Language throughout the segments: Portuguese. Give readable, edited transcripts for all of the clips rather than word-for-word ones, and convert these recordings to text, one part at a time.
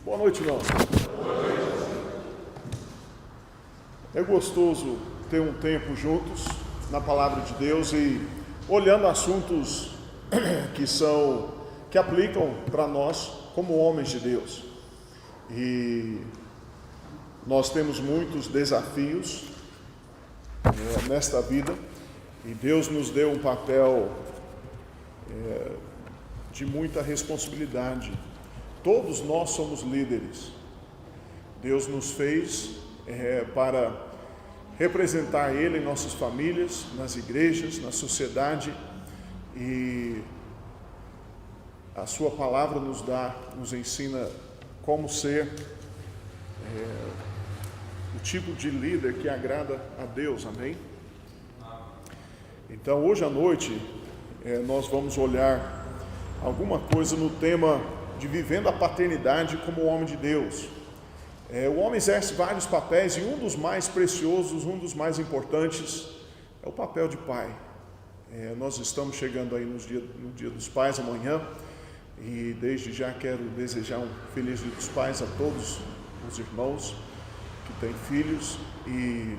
Boa noite, irmãos. É gostoso ter um tempo juntos na palavra de Deus e olhando assuntos que aplicam para nós como homens de Deus. E nós temos muitos desafios nesta vida e Deus nos deu um papel de muita responsabilidade. Todos nós somos líderes. Deus nos fez para representar Ele em nossas famílias, nas igrejas, na sociedade, e a Sua palavra nos ensina como ser o tipo de líder que agrada a Deus, amém? Então hoje à noite nós vamos olhar alguma coisa no tema de vivendo a paternidade como homem de Deus. O homem exerce vários papéis e um dos mais preciosos, um dos mais importantes é o papel de pai. Nós estamos chegando aí no dia dos pais amanhã e desde já quero desejar um feliz dia dos pais a todos os irmãos que têm filhos, e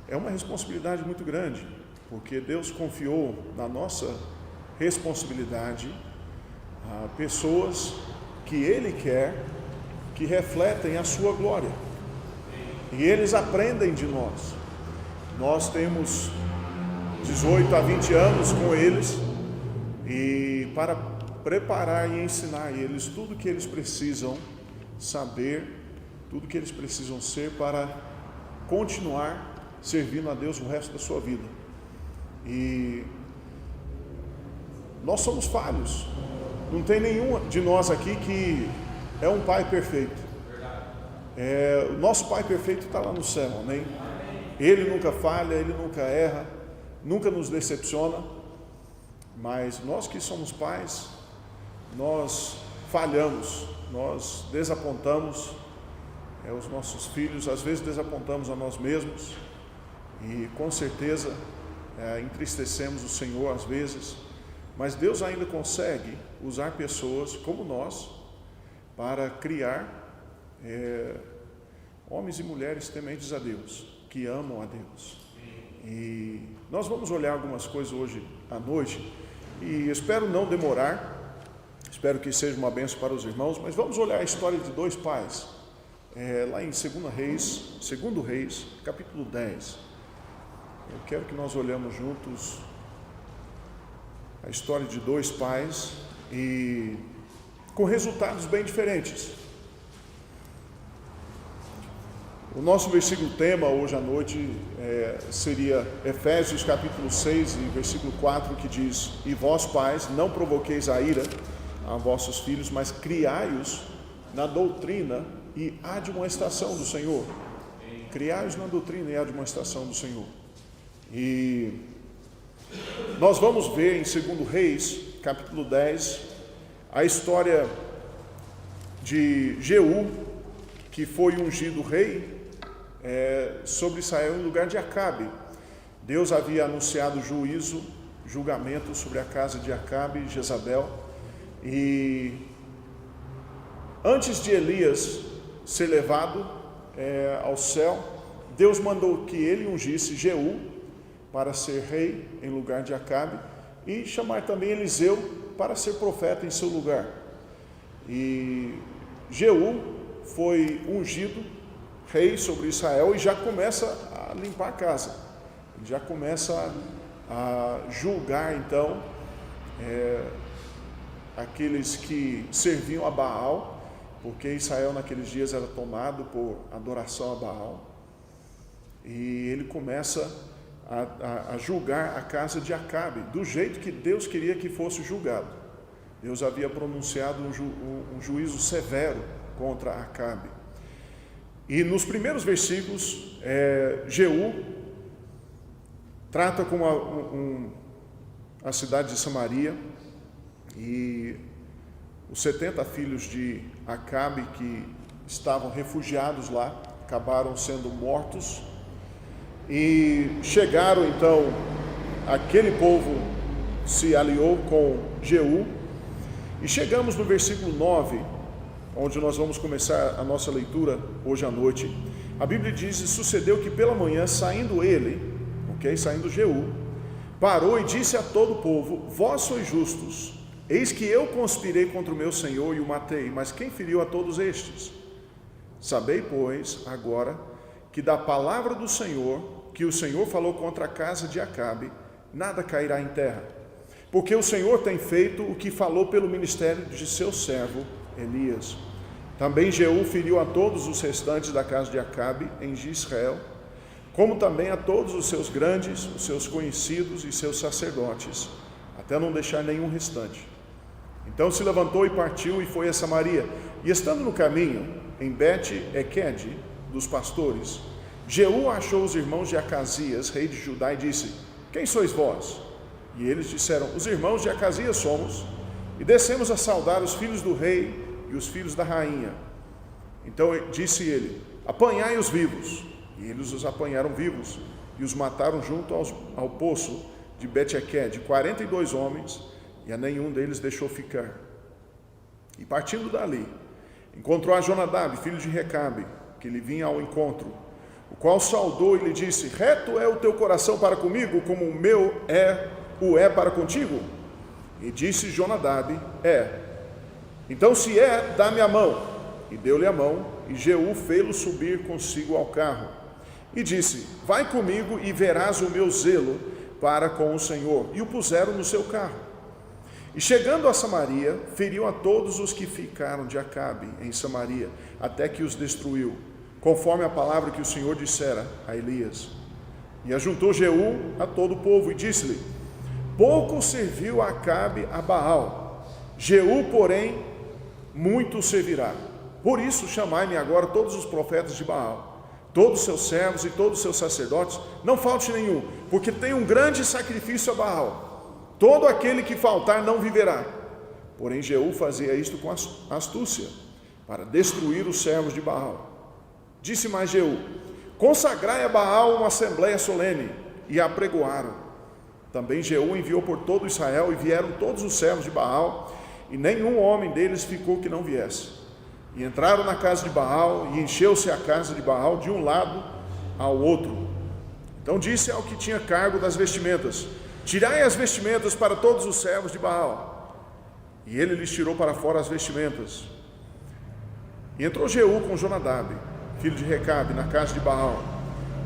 é uma responsabilidade muito grande, porque Deus confiou na nossa responsabilidade a pessoas que Ele quer que refletem a sua glória, e eles aprendem de nós. Nós temos 18 a 20 anos com eles, e para preparar e ensinar eles tudo que eles precisam saber, tudo que eles precisam ser para continuar servindo a Deus o resto da sua vida. E nós somos falhos. Não tem nenhum de nós aqui que é um pai perfeito. O nosso pai perfeito está lá no céu, amém? Ele nunca falha, ele nunca erra, nunca nos decepciona. Mas nós que somos pais, nós falhamos, nós desapontamos os nossos filhos, às vezes desapontamos a nós mesmos e com certeza entristecemos o Senhor às vezes. Mas Deus ainda consegue usar pessoas como nós para criar homens e mulheres tementes a Deus, que amam a Deus. E nós vamos olhar algumas coisas hoje à noite, e espero não demorar, espero que seja uma bênção para os irmãos, mas vamos olhar a história de dois pais, lá em 2 Reis, capítulo 10. Eu quero que nós olhemos juntos a história de dois pais e com resultados bem diferentes. O nosso versículo tema hoje à noite seria Efésios capítulo 6 e versículo 4, que diz: E vós pais, não provoqueis a ira a vossos filhos, mas criai-os na doutrina e admoestação do Senhor. Criai-os na doutrina e admoestação do Senhor. E nós vamos ver em 2 Reis, capítulo 10, a história de Jeú, que foi ungido rei sobre Israel em lugar de Acabe. Deus havia anunciado julgamento sobre a casa de Acabe e Jezabel, e antes de Elias ser levado ao céu, Deus mandou que ele ungisse Jeú para ser rei em lugar de Acabe, e chamar também Eliseu para ser profeta em seu lugar. E Jeú foi ungido rei sobre Israel e já começa a limpar a casa, já começa a julgar então aqueles que serviam a Baal, porque Israel naqueles dias era tomado por adoração a Baal, e ele começa a julgar a casa de Acabe, do jeito que Deus queria que fosse julgado. Deus havia pronunciado um juízo severo contra Acabe. E nos primeiros versículos, Jeú trata com a cidade de Samaria, e os 70 filhos de Acabe que estavam refugiados lá acabaram sendo mortos. E chegaram então, aquele povo se aliou com Jeú, e chegamos no versículo 9, onde nós vamos começar a nossa leitura hoje à noite. A Bíblia diz: e sucedeu que pela manhã, saindo saindo Jeú, parou e disse a todo o povo: vós sois justos, eis que eu conspirei contra o meu senhor e o matei, mas quem feriu a todos estes? Sabei, pois, agora, que da palavra do Senhor, que o Senhor falou contra a casa de Acabe, nada cairá em terra, porque o Senhor tem feito o que falou pelo ministério de seu servo Elias. Também Jeú feriu a todos os restantes da casa de Acabe em Jezreel, como também a todos os seus grandes, os seus conhecidos e seus sacerdotes, até não deixar nenhum restante. Então se levantou e partiu e foi a Samaria. E estando no caminho, em Bet-Equede dos pastores, Jeú achou os irmãos de Acasias, rei de Judá, e disse: quem sois vós? E eles disseram: os irmãos de Acasias somos, e descemos a saudar os filhos do rei e os filhos da rainha. Então disse ele: apanhai os vivos. E eles os apanharam vivos e os mataram junto ao poço de Bet-Equede, 42 homens, e a nenhum deles deixou ficar. E partindo dali, encontrou a Jonadab, filho de Recabe, que lhe vinha ao encontro, o qual saudou e lhe disse: reto é o teu coração para comigo, como o meu é para contigo? E disse Jonadab: é. Então, se é, dá-me a mão. E deu-lhe a mão, e Jeú fê-lo subir consigo ao carro. E disse: vai comigo e verás o meu zelo para com o Senhor. E o puseram no seu carro. E chegando a Samaria, feriu a todos os que ficaram de Acabe em Samaria, até que os destruiu, conforme a palavra que o Senhor dissera a Elias. E ajuntou Jeú a todo o povo e disse-lhe: pouco serviu Acabe a Baal, Jeú, porém, muito servirá. Por isso chamai-me agora todos os profetas de Baal, todos os seus servos e todos os seus sacerdotes, não falte nenhum, porque tem um grande sacrifício a Baal. Todo aquele que faltar não viverá. Porém Jeú fazia isto com astúcia, para destruir os servos de Baal. Disse mais Jeú: consagrai a Baal uma assembleia solene, e a apregoaram. Também Jeú enviou por todo Israel, e vieram todos os servos de Baal, e nenhum homem deles ficou que não viesse. E entraram na casa de Baal, e encheu-se a casa de Baal de um lado ao outro. Então disse ao que tinha cargo das vestimentas: tirai as vestimentas para todos os servos de Baal. E ele lhes tirou para fora as vestimentas. E entrou Jeú com Jonadab, filho de Recabe, na casa de Baal,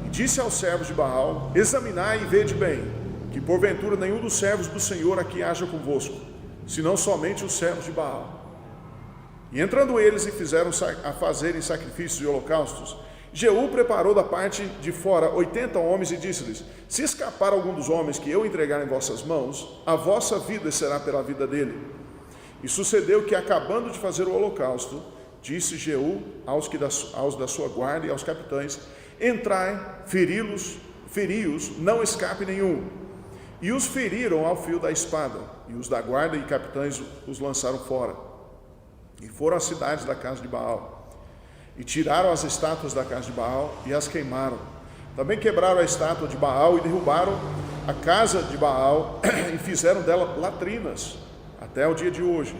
e disse aos servos de Baal: examinai e vede bem, que porventura nenhum dos servos do Senhor aqui haja convosco, senão somente os servos de Baal. E entrando eles e fizeram a fazerem sacrifícios e holocaustos, Jeú preparou da parte de fora 80 homens e disse-lhes: se escapar algum dos homens que eu entregar em vossas mãos, a vossa vida será pela vida dele. E sucedeu que, acabando de fazer o holocausto, disse Jeú aos da sua guarda e aos capitães: entrai, feri-os, não escape nenhum. E os feriram ao fio da espada, e os da guarda e capitães os lançaram fora. E foram às cidades da casa de Baal, e tiraram as estátuas da casa de Baal e as queimaram. Também quebraram a estátua de Baal e derrubaram a casa de Baal e fizeram dela latrinas até o dia de hoje.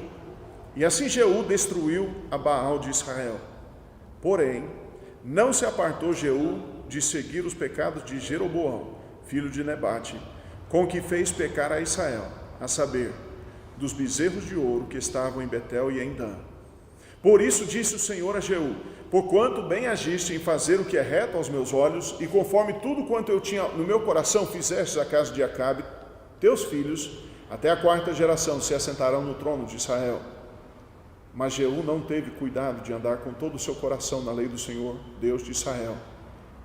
E assim Jeú destruiu a Baal de Israel. Porém, não se apartou Jeú de seguir os pecados de Jeroboão, filho de Nebate, com que fez pecar a Israel, a saber, dos bezerros de ouro que estavam em Betel e em Dan. Por isso disse o Senhor a Jeú: porquanto bem agiste em fazer o que é reto aos meus olhos, e conforme tudo quanto eu tinha no meu coração fizestes à casa de Acabe, teus filhos, até a 4ª geração, se assentarão no trono de Israel. Mas Jeú não teve cuidado de andar com todo o seu coração na lei do Senhor, Deus de Israel,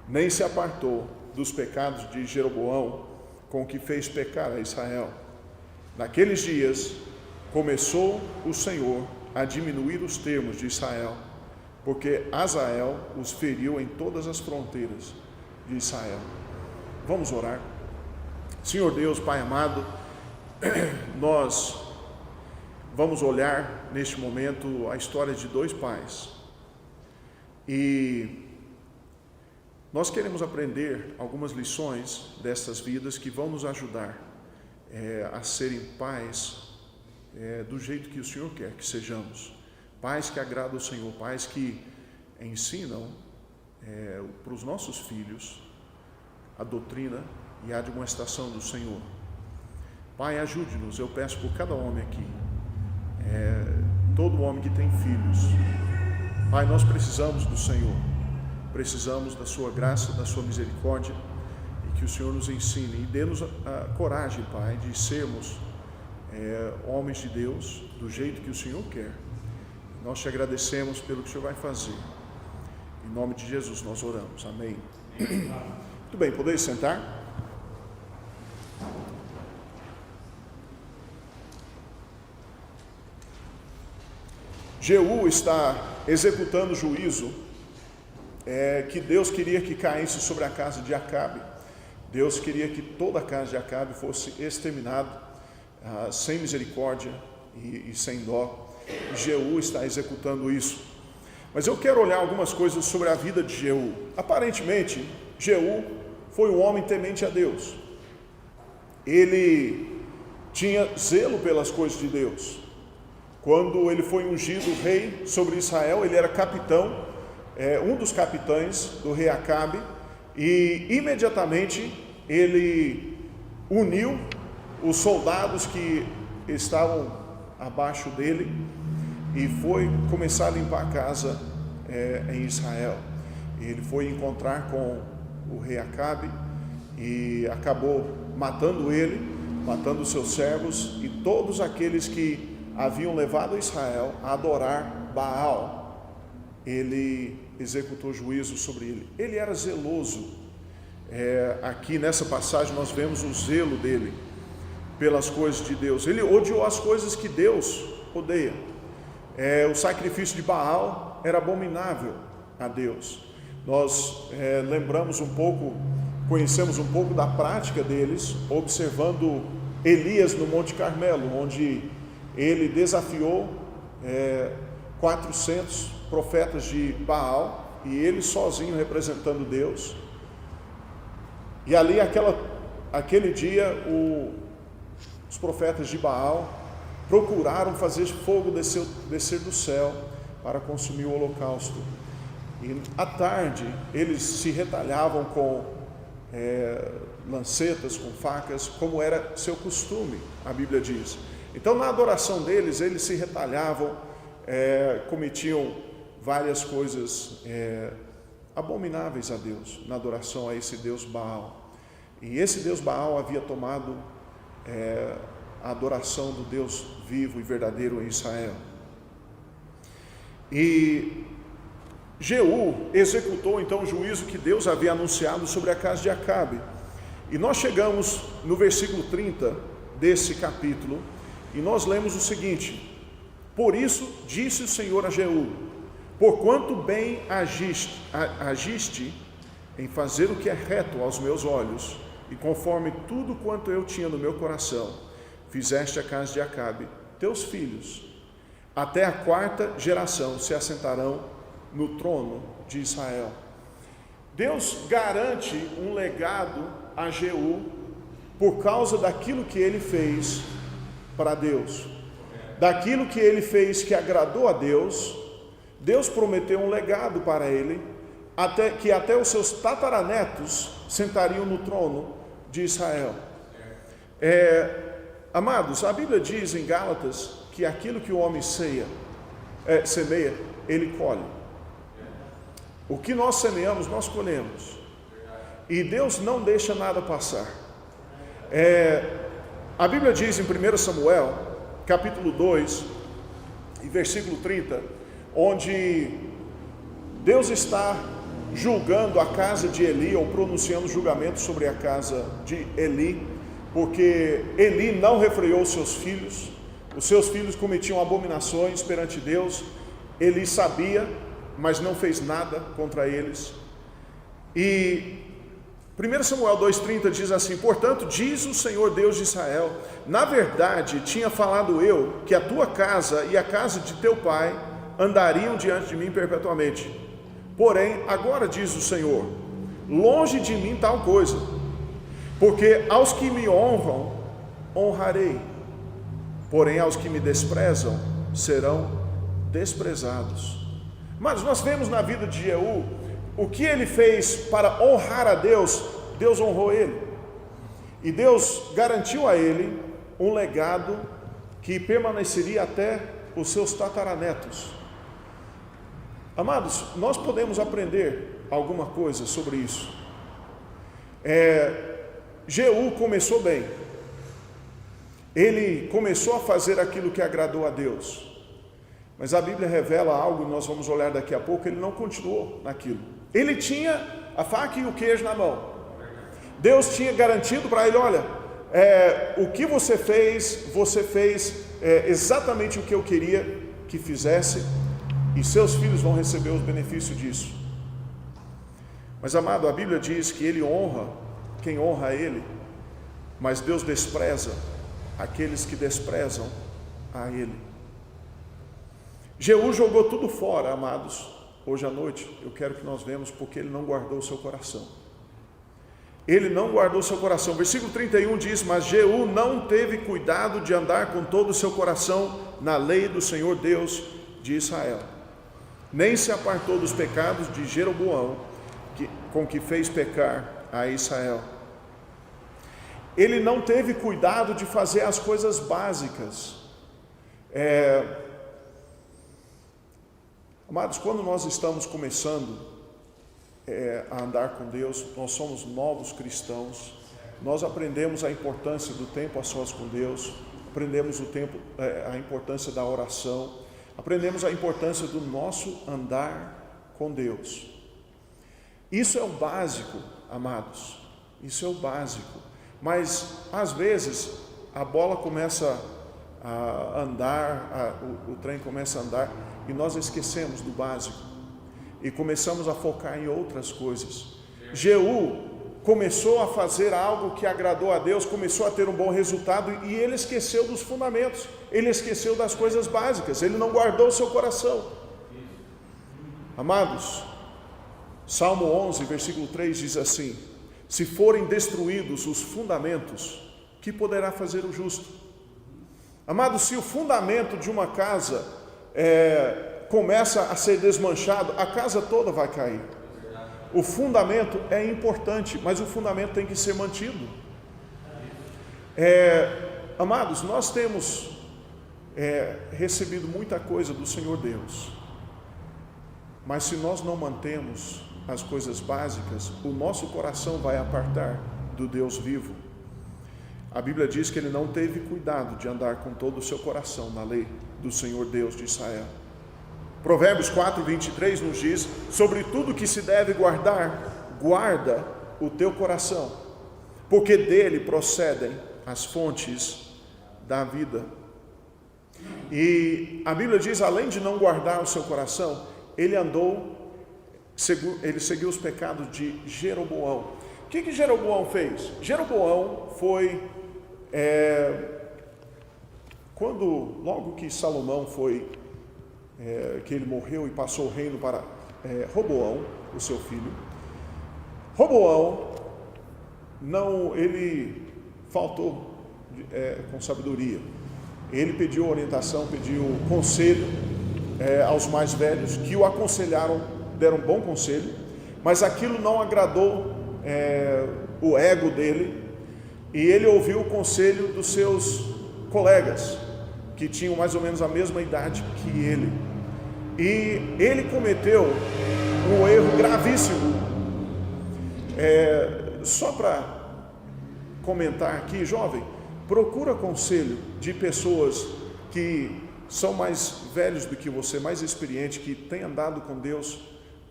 nem se apartou dos pecados de Jeroboão, com que fez pecar a Israel. Naqueles dias começou o Senhor a diminuir os termos de Israel, porque Azael os feriu em todas as fronteiras de Israel. Vamos orar. Senhor Deus, Pai amado, nós vamos olhar neste momento a história de 2 pais, e nós queremos aprender algumas lições dessas vidas que vão nos ajudar a serem pais do jeito que o Senhor quer que sejamos, pais que agradam ao Senhor, pais que ensinam para os nossos filhos a doutrina e a admoestação do Senhor. Pai, ajude-nos, eu peço por cada homem aqui, todo homem que tem filhos. Pai, nós precisamos do Senhor, precisamos da sua graça, da sua misericórdia, e que o Senhor nos ensine e dê-nos a coragem, Pai, de sermos homens de Deus do jeito que o Senhor quer. Nós te agradecemos pelo que o Senhor vai fazer. Em nome de Jesus nós oramos. Amém. Muito bem, podeis sentar? Jeú está executando o juízo que Deus queria que caísse sobre a casa de Acabe. Deus queria que toda a casa de Acabe fosse exterminada, sem misericórdia e sem dó. E Jeú está executando isso. Mas eu quero olhar algumas coisas sobre a vida de Jeú. Aparentemente, Jeú foi um homem temente a Deus. Ele tinha zelo pelas coisas de Deus. Quando ele foi ungido rei sobre Israel, ele era capitão, um dos capitães do rei Acabe, e imediatamente ele uniu os soldados que estavam abaixo dele e foi começar a limpar a casa em Israel. Ele foi encontrar com o rei Acabe e acabou matando ele, matando os seus servos e todos aqueles que haviam levado Israel a adorar Baal. Ele executou juízo sobre ele. Ele era zeloso. Aqui nessa passagem nós vemos o zelo dele pelas coisas de Deus. Ele odiou as coisas que Deus odeia. O sacrifício de Baal era abominável a Deus. Nós lembramos um pouco, conhecemos um pouco da prática deles, observando Elias no Monte Carmelo, onde ele desafiou 400 profetas de Baal, e ele sozinho representando Deus. E ali, aquele dia, os profetas de Baal procuraram fazer fogo descer do céu para consumir o holocausto. E à tarde, eles se retalhavam com lancetas, com facas, como era seu costume, a Bíblia diz. Então, na adoração deles, eles se retalhavam, cometiam várias coisas abomináveis a Deus, na adoração a esse Deus Baal. E esse Deus Baal havia tomado a adoração do Deus vivo e verdadeiro em Israel. E Jeú executou então o juízo que Deus havia anunciado sobre a casa de Acabe. E nós chegamos no versículo 30 desse capítulo, e nós lemos o seguinte: por isso disse o Senhor a Jeú, porquanto bem agiste em fazer o que é reto aos meus olhos, e conforme tudo quanto eu tinha no meu coração, fizeste a casa de Acabe, teus filhos, até a 4ª geração se assentarão no trono de Israel. Deus garante um legado a Jeú por causa daquilo que ele fez para Deus, daquilo que ele fez que agradou a Deus. Deus prometeu um legado para ele, até os seus tataranetos sentariam no trono de Israel. Amados, a Bíblia diz em Gálatas que aquilo que o homem semeia, ele colhe. O que nós semeamos, nós colhemos. E Deus não deixa nada passar. A Bíblia diz em 1 Samuel, capítulo 2, e versículo 30, onde Deus está julgando a casa de Eli, ou pronunciando julgamento sobre a casa de Eli, porque Eli não refreou os seus filhos cometiam abominações perante Deus. Eli sabia, mas não fez nada contra eles. E 1 Samuel 2,30 diz assim: portanto, diz o Senhor Deus de Israel, na verdade tinha falado eu, que a tua casa e a casa de teu pai andariam diante de mim perpetuamente. Porém, agora diz o Senhor, longe de mim tal coisa, porque aos que me honram, honrarei, porém aos que me desprezam, serão desprezados. Mas nós vemos na vida de Jeú, o que ele fez para honrar a Deus, Deus honrou ele. E Deus garantiu a ele um legado que permaneceria até os seus tataranetos. Amados, nós podemos aprender alguma coisa sobre isso. Jeú começou bem. Ele começou a fazer aquilo que agradou a Deus. Mas a Bíblia revela algo, e nós vamos olhar daqui a pouco, ele não continuou naquilo. Ele tinha a faca e o queijo na mão. Deus tinha garantido para ele, olha, o que você fez exatamente o que eu queria que fizesse, e seus filhos vão receber os benefícios disso. Mas, amado, a Bíblia diz que ele honra quem honra a ele, mas Deus despreza aqueles que desprezam a ele. Jeú jogou tudo fora, amados. Hoje à noite eu quero que nós vemos porque ele não guardou o seu coração. Ele não guardou o seu coração. Versículo 31 diz: mas Jeú não teve cuidado de andar com todo o seu coração na lei do Senhor Deus de Israel, nem se apartou dos pecados de Jeroboão, com que fez pecar a Israel. Ele não teve cuidado de fazer as coisas básicas. Amados, quando nós estamos começando a andar com Deus, nós somos novos cristãos, nós aprendemos a importância do tempo a sós com Deus, aprendemos a importância da oração, aprendemos a importância do nosso andar com Deus. Isso é o básico, amados, isso é o básico. Mas às vezes a bola começa a andar, o trem começa a andar e nós esquecemos do básico e começamos a focar em outras coisas. Jeú começou a fazer algo que agradou a Deus, começou a ter um bom resultado e ele esqueceu dos fundamentos, ele esqueceu das coisas básicas, ele não guardou o seu coração. Amados, Salmo 11, versículo 3 diz assim: se forem destruídos os fundamentos, que poderá fazer o justo? Amados, se o fundamento de uma casa começa a ser desmanchado, a casa toda vai cair. O fundamento é importante, mas o fundamento tem que ser mantido. Amados, nós temos recebido muita coisa do Senhor Deus, mas se nós não mantemos as coisas básicas, o nosso coração vai apartar do Deus vivo. A Bíblia diz que ele não teve cuidado de andar com todo o seu coração na lei do Senhor Deus de Israel. Provérbios 4, 23 nos diz: sobre tudo que se deve guardar, guarda o teu coração, porque dele procedem as fontes da vida. E a Bíblia diz, além de não guardar o seu coração, ele seguiu os pecados de Jeroboão. O que Jeroboão fez? Jeroboão foi, logo que Salomão foi, que ele morreu e passou o reino para Roboão, o seu filho. Roboão, ele faltou com sabedoria. Ele pediu orientação, pediu conselho aos mais velhos, que o aconselharam, deram um bom conselho, mas aquilo não agradou o ego dele, e ele ouviu o conselho dos seus colegas, que tinham mais ou menos a mesma idade que ele, e ele cometeu um erro gravíssimo. Só para comentar aqui, jovem, procura conselho de pessoas que são mais velhos do que você, mais experientes, que têm andado com Deus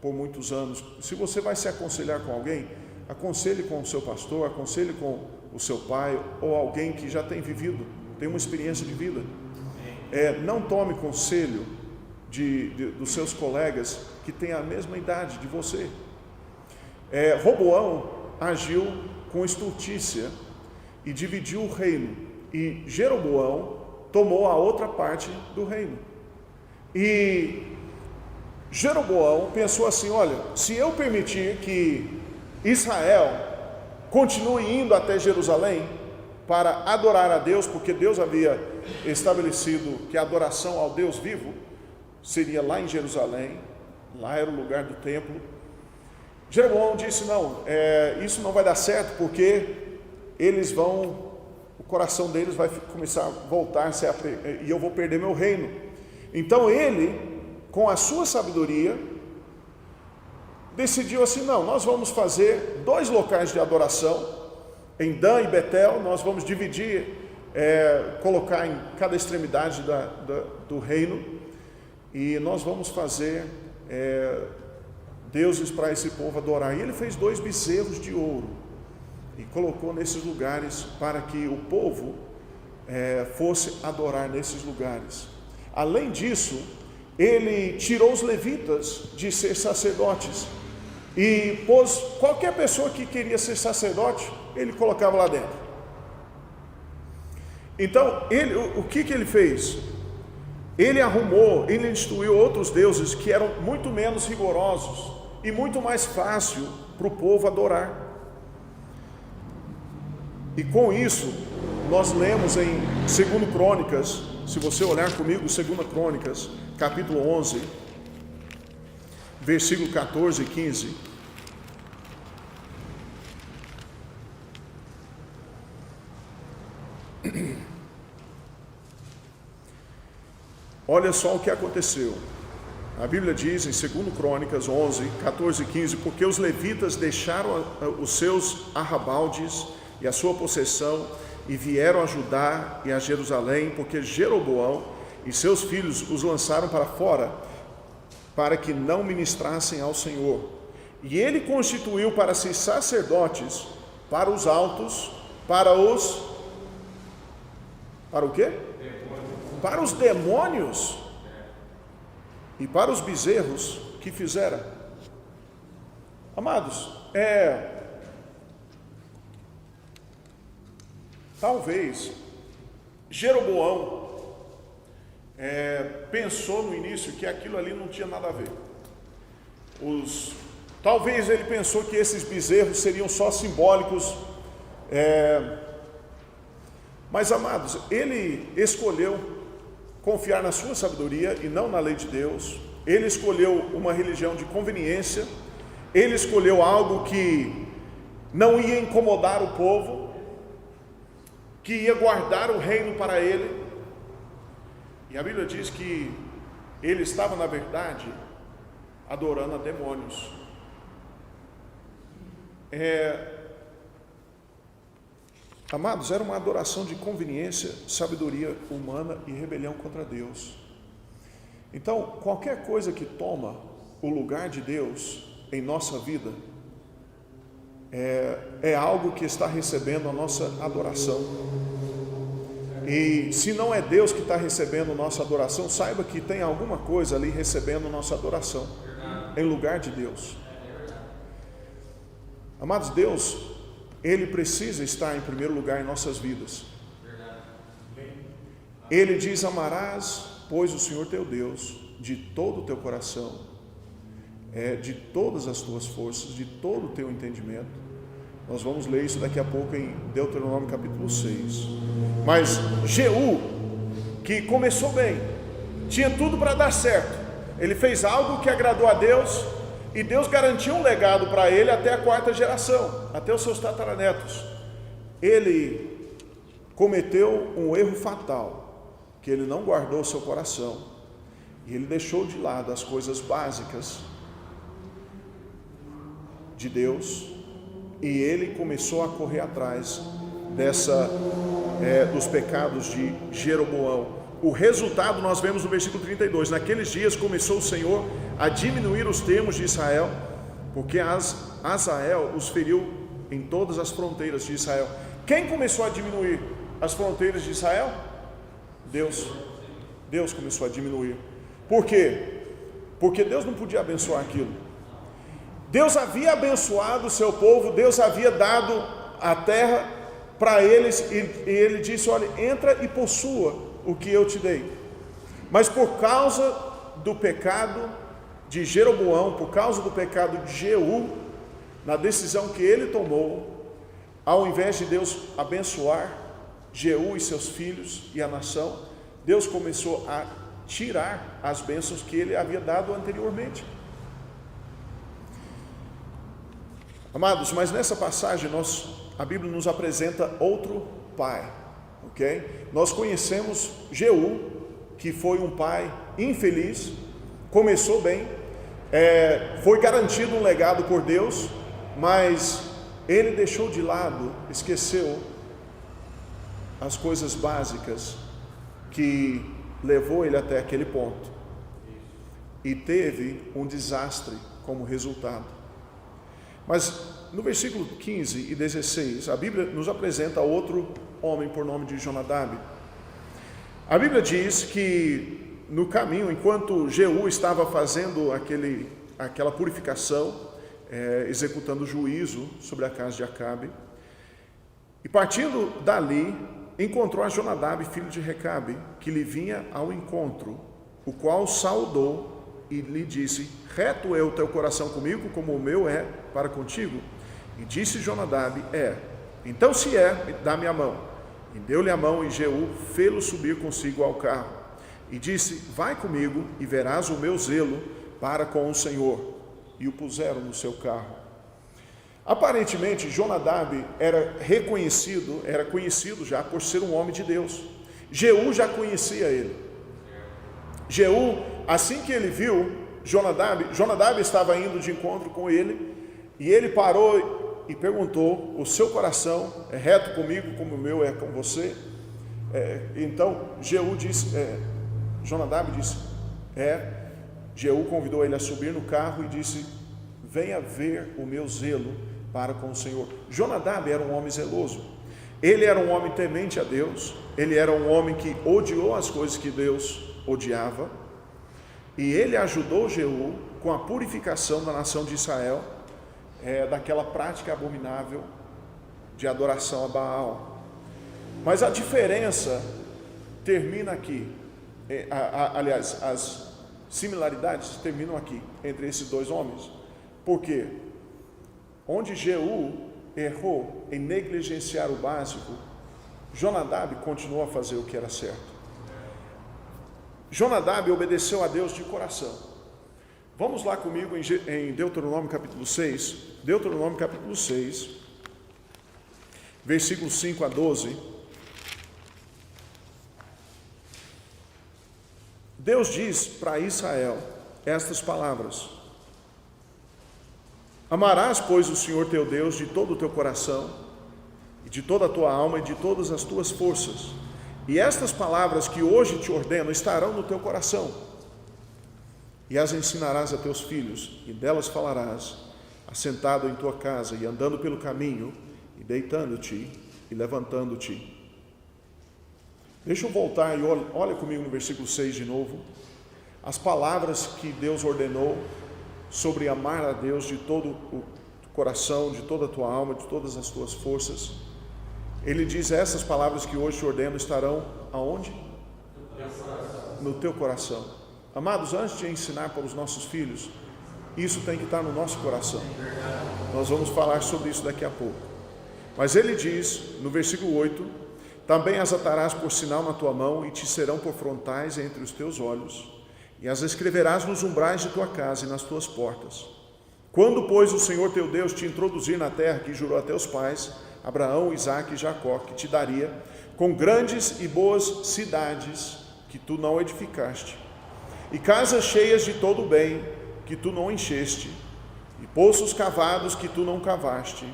por muitos anos. Se você vai se aconselhar com alguém, aconselhe com o seu pastor, aconselhe com o seu pai, ou alguém que já tem vivido, tem uma experiência de vida. Não tome conselho dos seus colegas que têm a mesma idade de você. Roboão agiu com estultícia e dividiu o reino, e Jeroboão tomou a outra parte do reino. E Jeroboão pensou assim: olha, se eu permitir que Israel continue indo até Jerusalém para adorar a Deus, porque Deus havia estabelecido que a adoração ao Deus vivo seria lá em Jerusalém, lá era o lugar do templo. Jeroboão disse, não, isso não vai dar certo, porque o coração deles vai começar a voltar-se e eu vou perder meu reino. Então ele, com a sua sabedoria, decidiu assim, não, nós vamos fazer 2 locais de adoração, em Dan e Betel, nós vamos dividir, colocar em cada extremidade do reino, e nós vamos fazer deuses para esse povo adorar. E ele fez 2 bezerros de ouro, e colocou nesses lugares, para que o povo fosse adorar nesses lugares. Além disso, ele tirou os levitas de ser sacerdotes, e pôs qualquer pessoa que queria ser sacerdote, ele colocava lá dentro. Então, o que ele fez? Ele instituiu outros deuses que eram muito menos rigorosos e muito mais fácil para o povo adorar. E com isso, nós lemos em 2 Crônicas, se você olhar comigo, 2 Crônicas, capítulo 11, versículo 14 e 15. Olha só o que aconteceu. A Bíblia diz em 2 Crônicas 11, 14 e 15, porque os levitas deixaram os seus arrabaldes e a sua possessão e vieram a Judá e a Jerusalém, porque Jeroboão e seus filhos os lançaram para fora, para que não ministrassem ao Senhor. E ele constituiu para si sacerdotes para os altos, para o quê? Para os demônios e para os bezerros que fizera. Amados, talvez Jeroboão pensou no início que aquilo ali não tinha nada a ver. Talvez ele pensou que esses bezerros seriam só simbólicos, mas amados, ele escolheu confiar na sua sabedoria e não na lei de Deus. Ele escolheu uma religião de conveniência, ele escolheu algo que não ia incomodar o povo, que ia guardar o reino para ele. E a Bíblia diz que ele estava, na verdade, adorando a demônios. Amados, era uma adoração de conveniência, sabedoria humana e rebelião contra Deus. Então, qualquer coisa que toma o lugar de Deus em nossa vida é algo que está recebendo a nossa adoração. E se não é Deus que está recebendo nossa adoração, saiba que tem alguma coisa ali recebendo nossa adoração em lugar de Deus. Amados, Deus, Ele precisa estar em primeiro lugar em nossas vidas. Ele diz: amarás, pois, o Senhor teu Deus de todo o teu coração, de todas as tuas forças, de todo o teu entendimento. Nós vamos ler isso daqui a pouco em Deuteronômio capítulo 6. Mas Jeú, que começou bem, tinha tudo para dar certo. Ele fez algo que agradou a Deus, e Deus garantiu um legado para ele até a 4ª geração, até os seus tataranetos. Ele cometeu um erro fatal, que ele não guardou o seu coração, e ele deixou de lado as coisas básicas de Deus, e ele começou a correr atrás dos pecados de Jeroboão. O resultado nós vemos no versículo 32. Naqueles dias começou o Senhor a diminuir os termos de Israel, porque Azael os feriu em todas as fronteiras de Israel. Quem começou a diminuir as fronteiras de Israel? Deus. Deus começou a diminuir. Por quê? Porque Deus não podia abençoar aquilo. Deus havia abençoado o seu povo, Deus havia dado a terra para eles, e ele disse: olha, entra e possua o que eu te dei. Mas por causa do pecado de Jeroboão, por causa do pecado de Jeú, na decisão que ele tomou, ao invés de Deus abençoar Jeú e seus filhos e a nação, Deus começou a tirar as bênçãos que ele havia dado anteriormente. Amados, mas nessa passagem a Bíblia nos apresenta outro pai, ok? Nós conhecemos Jeú, que foi um pai infeliz, começou bem, foi garantido um legado por Deus, mas ele deixou de lado, esqueceu as coisas básicas que levou ele até aquele ponto, e teve um desastre como resultado. Mas no versículo 15 e 16, a Bíblia nos apresenta outro homem por nome de Jonadab. A Bíblia diz que no caminho, enquanto Jeú estava fazendo aquela purificação, executando juízo sobre a casa de Acabe, e partindo dali, encontrou a Jonadab, filho de Recabe, que lhe vinha ao encontro, o qual saudou e lhe disse: reto é o teu coração comigo, como o meu é para contigo? E disse Jonadab: então se dá-me a mão. E deu-lhe a mão, e Jeú fê-lo subir consigo ao carro. E disse: vai comigo, e verás o meu zelo para com o Senhor. E o puseram no seu carro. Aparentemente, Jonadab era conhecido já por ser um homem de Deus. Jeú já conhecia ele. Jeú, assim que ele viu Jonadab estava indo de encontro com ele, e ele parou e perguntou: o seu coração é reto comigo como o meu é com você? Então Jonadab disse: Jeú convidou ele a subir no carro e disse: venha ver o meu zelo para com o Senhor. Jonadab era um homem zeloso, ele era um homem temente a Deus, ele era um homem que odiou as coisas que Deus odiava, e ele ajudou Jeú com a purificação da nação de Israel, daquela prática abominável de adoração a Baal. Mas a diferença termina aqui, aliás, as similaridades terminam aqui entre esses dois homens, porque onde Jeú errou em negligenciar o básico, Jonadab continuou a fazer o que era certo. Jonadab obedeceu a Deus de coração. Vamos lá comigo em Deuteronômio capítulo 6, Deuteronômio capítulo 6, versículos 5 a 12. Deus diz para Israel estas palavras: amarás, pois, o Senhor teu Deus de todo o teu coração, e de toda a tua alma, e de todas as tuas forças. E estas palavras que hoje te ordeno estarão no teu coração, e as ensinarás a teus filhos, e delas falarás, assentado em tua casa, e andando pelo caminho, e deitando-te, e levantando-te. Deixa eu voltar e olha comigo no versículo 6 de novo. As palavras que Deus ordenou sobre amar a Deus de todo o coração, de toda a tua alma, de todas as tuas forças. Ele diz: essas palavras que hoje te ordeno estarão aonde? No teu coração. Amados, antes de ensinar para os nossos filhos, isso tem que estar no nosso coração. Nós vamos falar sobre isso daqui a pouco. Mas ele diz, no versículo 8: também as atarás por sinal na tua mão, e te serão por frontais entre os teus olhos, e as escreverás nos umbrais de tua casa e nas tuas portas. Quando, pois, o Senhor teu Deus te introduzir na terra que jurou a teus pais, Abraão, Isaque e Jacó, que te daria, com grandes e boas cidades que tu não edificaste, e casas cheias de todo o bem que tu não encheste, e poços cavados que tu não cavaste,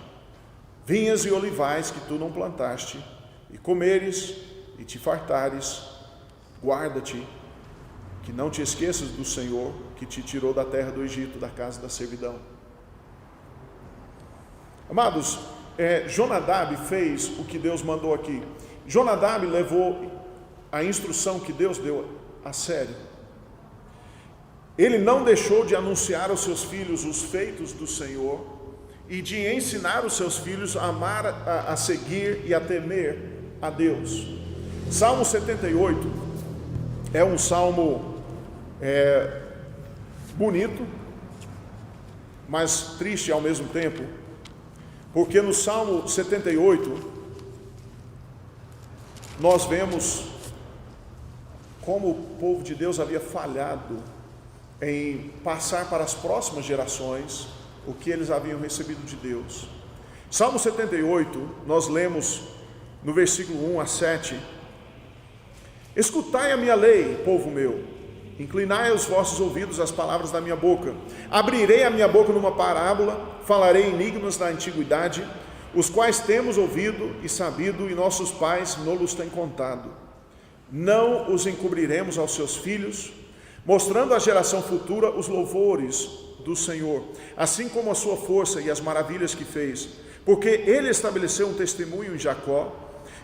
vinhas e olivais que tu não plantaste, e comeres e te fartares, guarda-te, que não te esqueças do Senhor, que te tirou da terra do Egito, da casa da servidão. Amados, Jonadab fez o que Deus mandou aqui. Jonadab levou a instrução que Deus deu a sério. Ele não deixou de anunciar aos seus filhos os feitos do Senhor e de ensinar os seus filhos a amar, a seguir e a temer a Deus. Salmo 78 é um salmo bonito, mas triste ao mesmo tempo, porque no Salmo 78 nós vemos como o povo de Deus havia falhado em passar para as próximas gerações o que eles haviam recebido de Deus. Salmo 78, nós lemos no versículo 1 a 7: escutai a minha lei, povo meu, inclinai os vossos ouvidos às palavras da minha boca. Abrirei a minha boca numa parábola, falarei enigmas da antiguidade, os quais temos ouvido e sabido, e nossos pais nos têm contado. Não os encobriremos aos seus filhos, mostrando à geração futura os louvores do Senhor, assim como a sua força e as maravilhas que fez, porque ele estabeleceu um testemunho em Jacó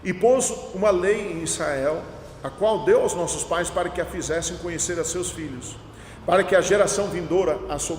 e pôs uma lei em Israel, a qual deu aos nossos pais para que a fizessem conhecer a seus filhos, para que a geração vindoura a soubesse.